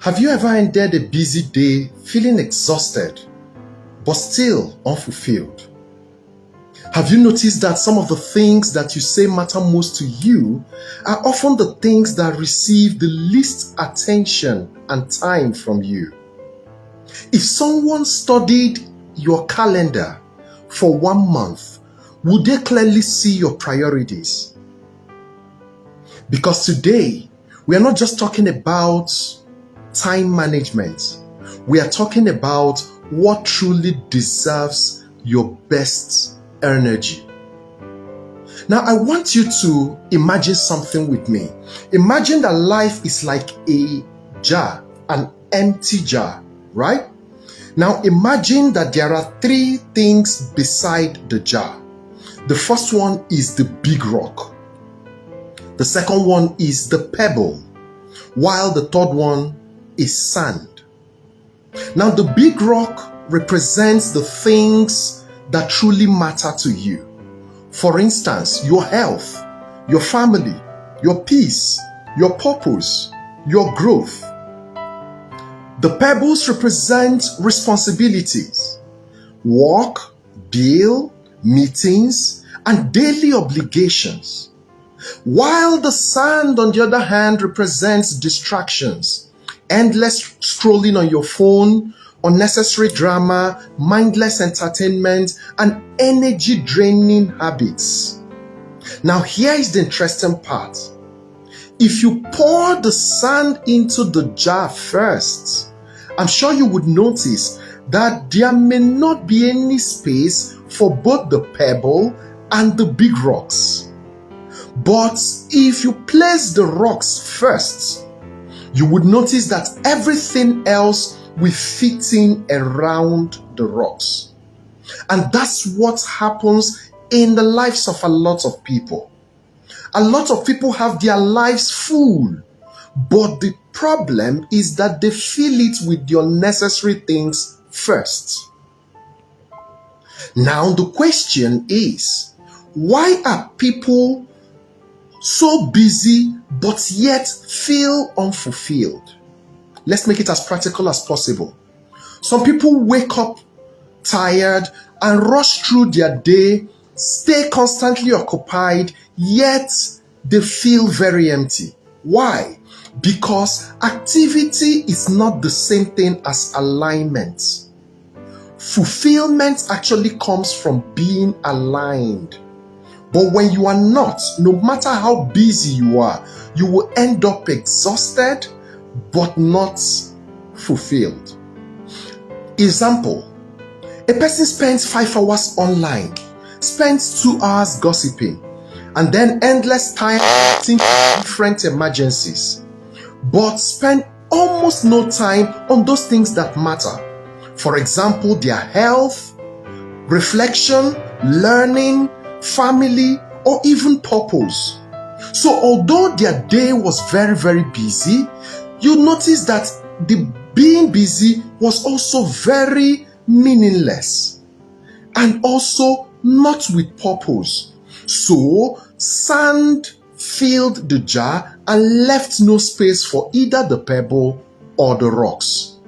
Have you ever ended a busy day feeling exhausted but still unfulfilled? Have you noticed that some of the things that you say matter most to you are often the things that receive the least attention and time from you? If someone studied your calendar for 1 month, would they clearly see your priorities? Because today, we are not just talking about time management. We are talking about what truly deserves your best energy. Now, I want you to imagine something with me. Imagine that life is like a jar, an empty jar, right? Now, imagine that there are three things beside the jar. The first one is the big rock. The second one is the pebble, while the third one is sand. Now, the big rock represents the things that truly matter to you. For instance, your health, your family, your peace, your purpose, your growth. The pebbles represent responsibilities, work, bill, meetings, and daily obligations. While the sand, on the other hand, represents distractions, endless scrolling on your phone, unnecessary drama, mindless entertainment, and energy-draining habits. Now, here is the interesting part. If you pour the sand into the jar first, I'm sure you would notice that there may not be any space for both the pebble and the big rocks. But if you place the rocks first, you would notice that everything else will fit in around the rocks. And that's what happens in the lives of a lot of people. A lot of people have their lives full, but the problem is that they fill it with the unnecessary things first. Now the question is, why are people so busy but yet feel unfulfilled? Let's make it as practical as possible. Some people wake up tired and rush through their day, stay constantly occupied, yet they feel very empty. Why? Because activity is not the same thing as alignment. Fulfillment actually comes from being aligned. But when you are not, no matter how busy you are, you will end up exhausted but not fulfilled. Example, a person spends 5 hours online, spends 2 hours gossiping, and then endless time thinking of different emergencies, but spend almost no time on those things that matter. For example, their health, reflection, learning, family, or even purpose. So although their day was very, very busy, you notice that the being busy was also very meaningless and also not with purpose. So sand filled the jar and left no space for either the pebble or the rocks.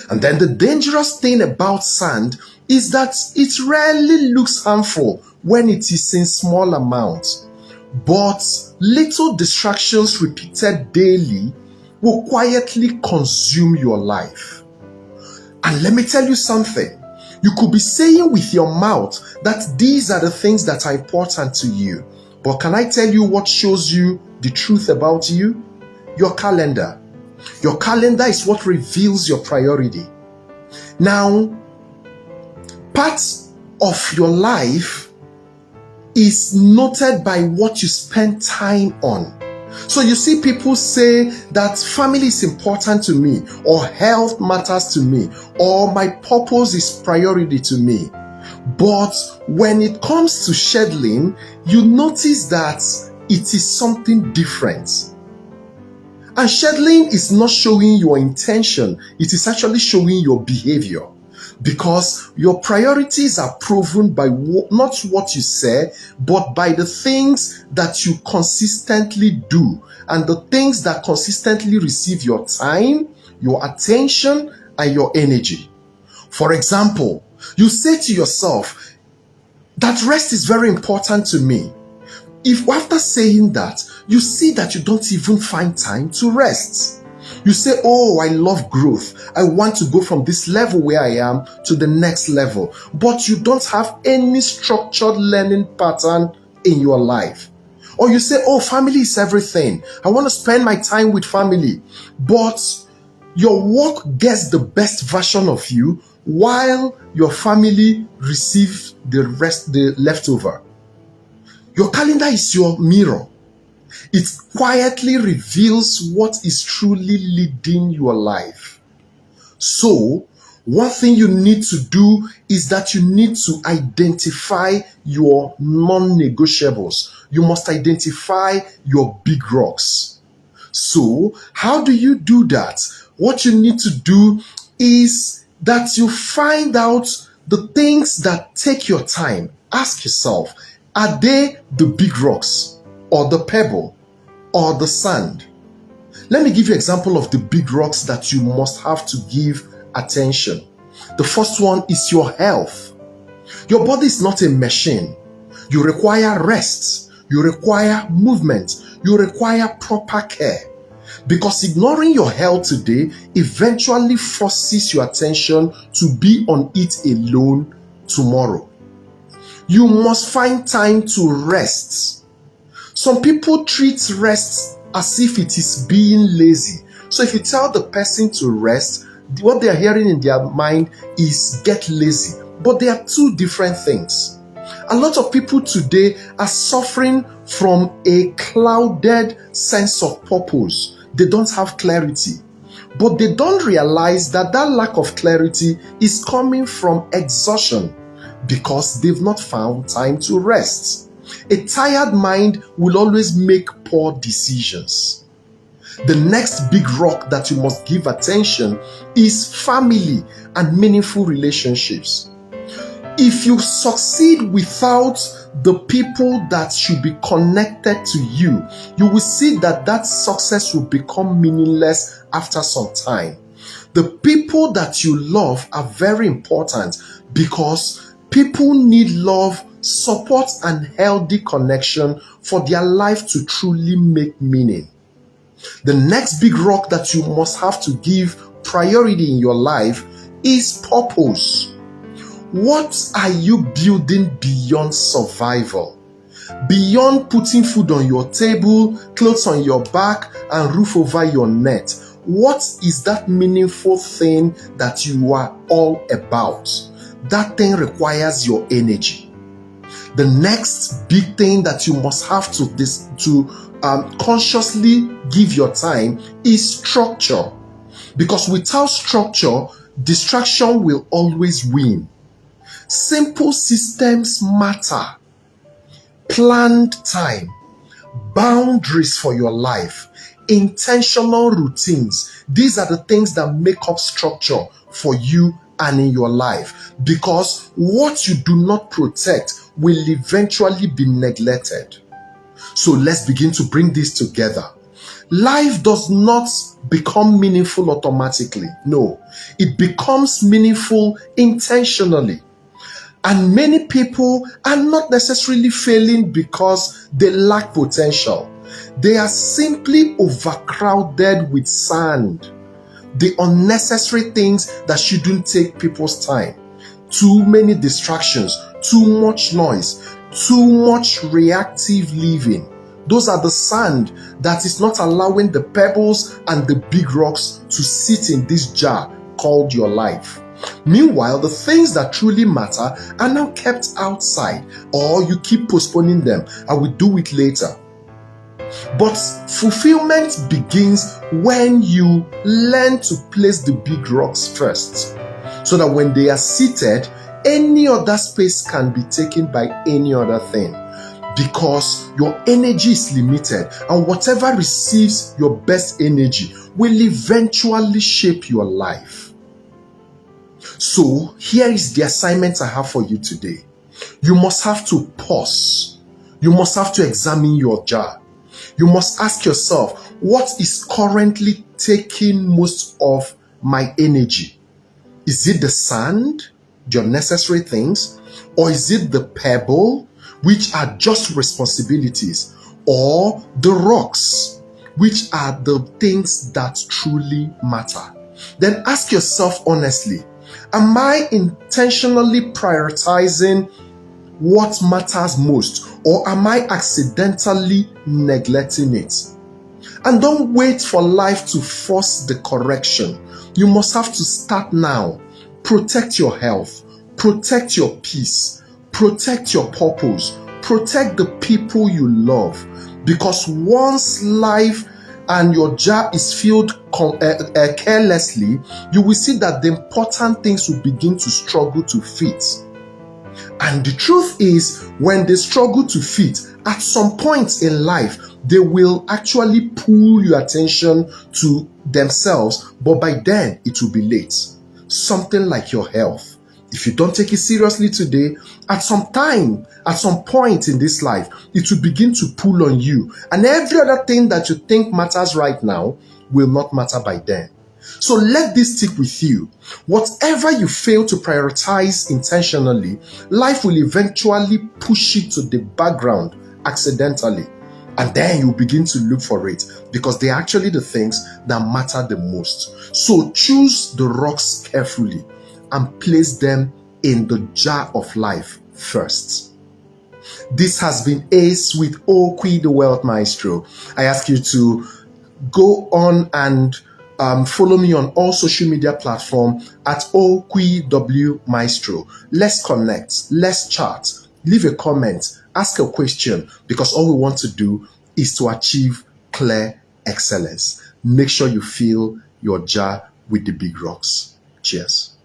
And then the dangerous thing about sand is that it rarely looks harmful when it is in small amounts, but little distractions repeated daily will quietly consume your life. And let me tell you something. You could be saying with your mouth that these are the things that are important to you. But can I tell you what shows you the truth about you? Your calendar. Your calendar is what reveals your priority. Now, part of your life is noted by what you spend time on. So you see people say that family is important to me, or health matters to me, or my purpose is priority to me. But when it comes to scheduling, you notice that it is something different. And scheduling is not showing your intention, it is actually showing your behavior. Because your priorities are proven by not what you say, but by the things that you consistently do, and the things that consistently receive your time, your attention, and your energy. For example, you say to yourself that rest is very important to me. If after saying that, you see that you don't even find time to rest, you say, oh, I love growth. I want to go from this level where I am to the next level. But you don't have any structured learning pattern in your life. Or you say, oh, family is everything. I want to spend my time with family. But your work gets the best version of you while your family receives the leftover. Your calendar is your mirror. It quietly reveals what is truly leading your life. So, one thing you need to do is that you need to identify your non-negotiables. You must identify your big rocks. So, how do you do that? What you need to do is that you find out the things that take your time. Ask yourself, are they the big rocks or the pebble or the sand? Let me give you an example of the big rocks that you must have to give attention. The first one is your health. Your body is not a machine. You require rest. You require movement. You require proper care. Because ignoring your health today eventually forces your attention to be on it alone tomorrow. You must find time to rest. Some people treat rest as if it is being lazy. So if you tell the person to rest, what they are hearing in their mind is get lazy. But they are two different things. A lot of people today are suffering from a clouded sense of purpose. They don't have clarity. But they don't realize that lack of clarity is coming from exhaustion because they've not found time to rest. A tired mind will always make poor decisions. The next big rock that you must give attention is family and meaningful relationships. If you succeed without the people that should be connected to you, you will see that success will become meaningless after some time. The people that you love are very important because people need love, support, and healthy connection for their life to truly make meaning. The next big rock that you must have to give priority in your life is purpose. What are you building beyond survival? Beyond putting food on your table, clothes on your back, and roof over your net, what is that meaningful thing that you are all about? That thing requires your energy. The next big thing that you must have to consciously give your time is structure. Because without structure, distraction will always win. Simple systems matter. Planned time, boundaries for your life, intentional routines. These are the things that make up structure for you and in your life. Because what you do not protect will eventually be neglected. So let's begin to bring this together. Life does not become meaningful automatically. No, it becomes meaningful intentionally. And many people are not necessarily failing because they lack potential. They are simply overcrowded with sand. The unnecessary things that shouldn't take people's time. Too many distractions, too much noise, too much reactive living. Those are the sand that is not allowing the pebbles and the big rocks to sit in this jar called your life. Meanwhile, the things that truly matter are now kept outside, or you keep postponing them. I will do it later. But fulfillment begins when you learn to place the big rocks first, so that when they are seated, any other space can be taken by any other thing. Because your energy is limited, and whatever receives your best energy will eventually shape your life. So here is the assignment I have for you today. You must have to pause. You must have to examine your jar. You must ask yourself, what is currently taking most of my energy? Is it the sand, your necessary things? Or is it the pebble, which are just responsibilities? Or the rocks, which are the things that truly matter? Then ask yourself honestly, am I intentionally prioritizing what matters most, or am I accidentally neglecting it? And don't wait for life to force the correction. You must have to start now. Protect your health, protect your peace, protect your purpose, protect the people you love. Because once life and your jar is filled carelessly, you will see that the important things will begin to struggle to fit. And the truth is, when they struggle to fit, at some point in life, they will actually pull your attention to themselves, but by then it will be late. Something like your health. If you don't take it seriously today, at some point in this life, it will begin to pull on you. And every other thing that you think matters right now will not matter by then. So let this stick with you. Whatever you fail to prioritize intentionally, life will eventually push it to the background accidentally. And then you begin to look for it, because they're actually the things that matter the most. So choose the rocks carefully and place them in the jar of life first. This has been Ace with Okwi the Wealth Maestro. I ask you to go on and follow me on all social media platforms at OQW Maestro. Let's connect, let's chat, leave a comment, ask a question, because all we want to do is to achieve clear excellence. Make sure you fill your jar with the big rocks. Cheers.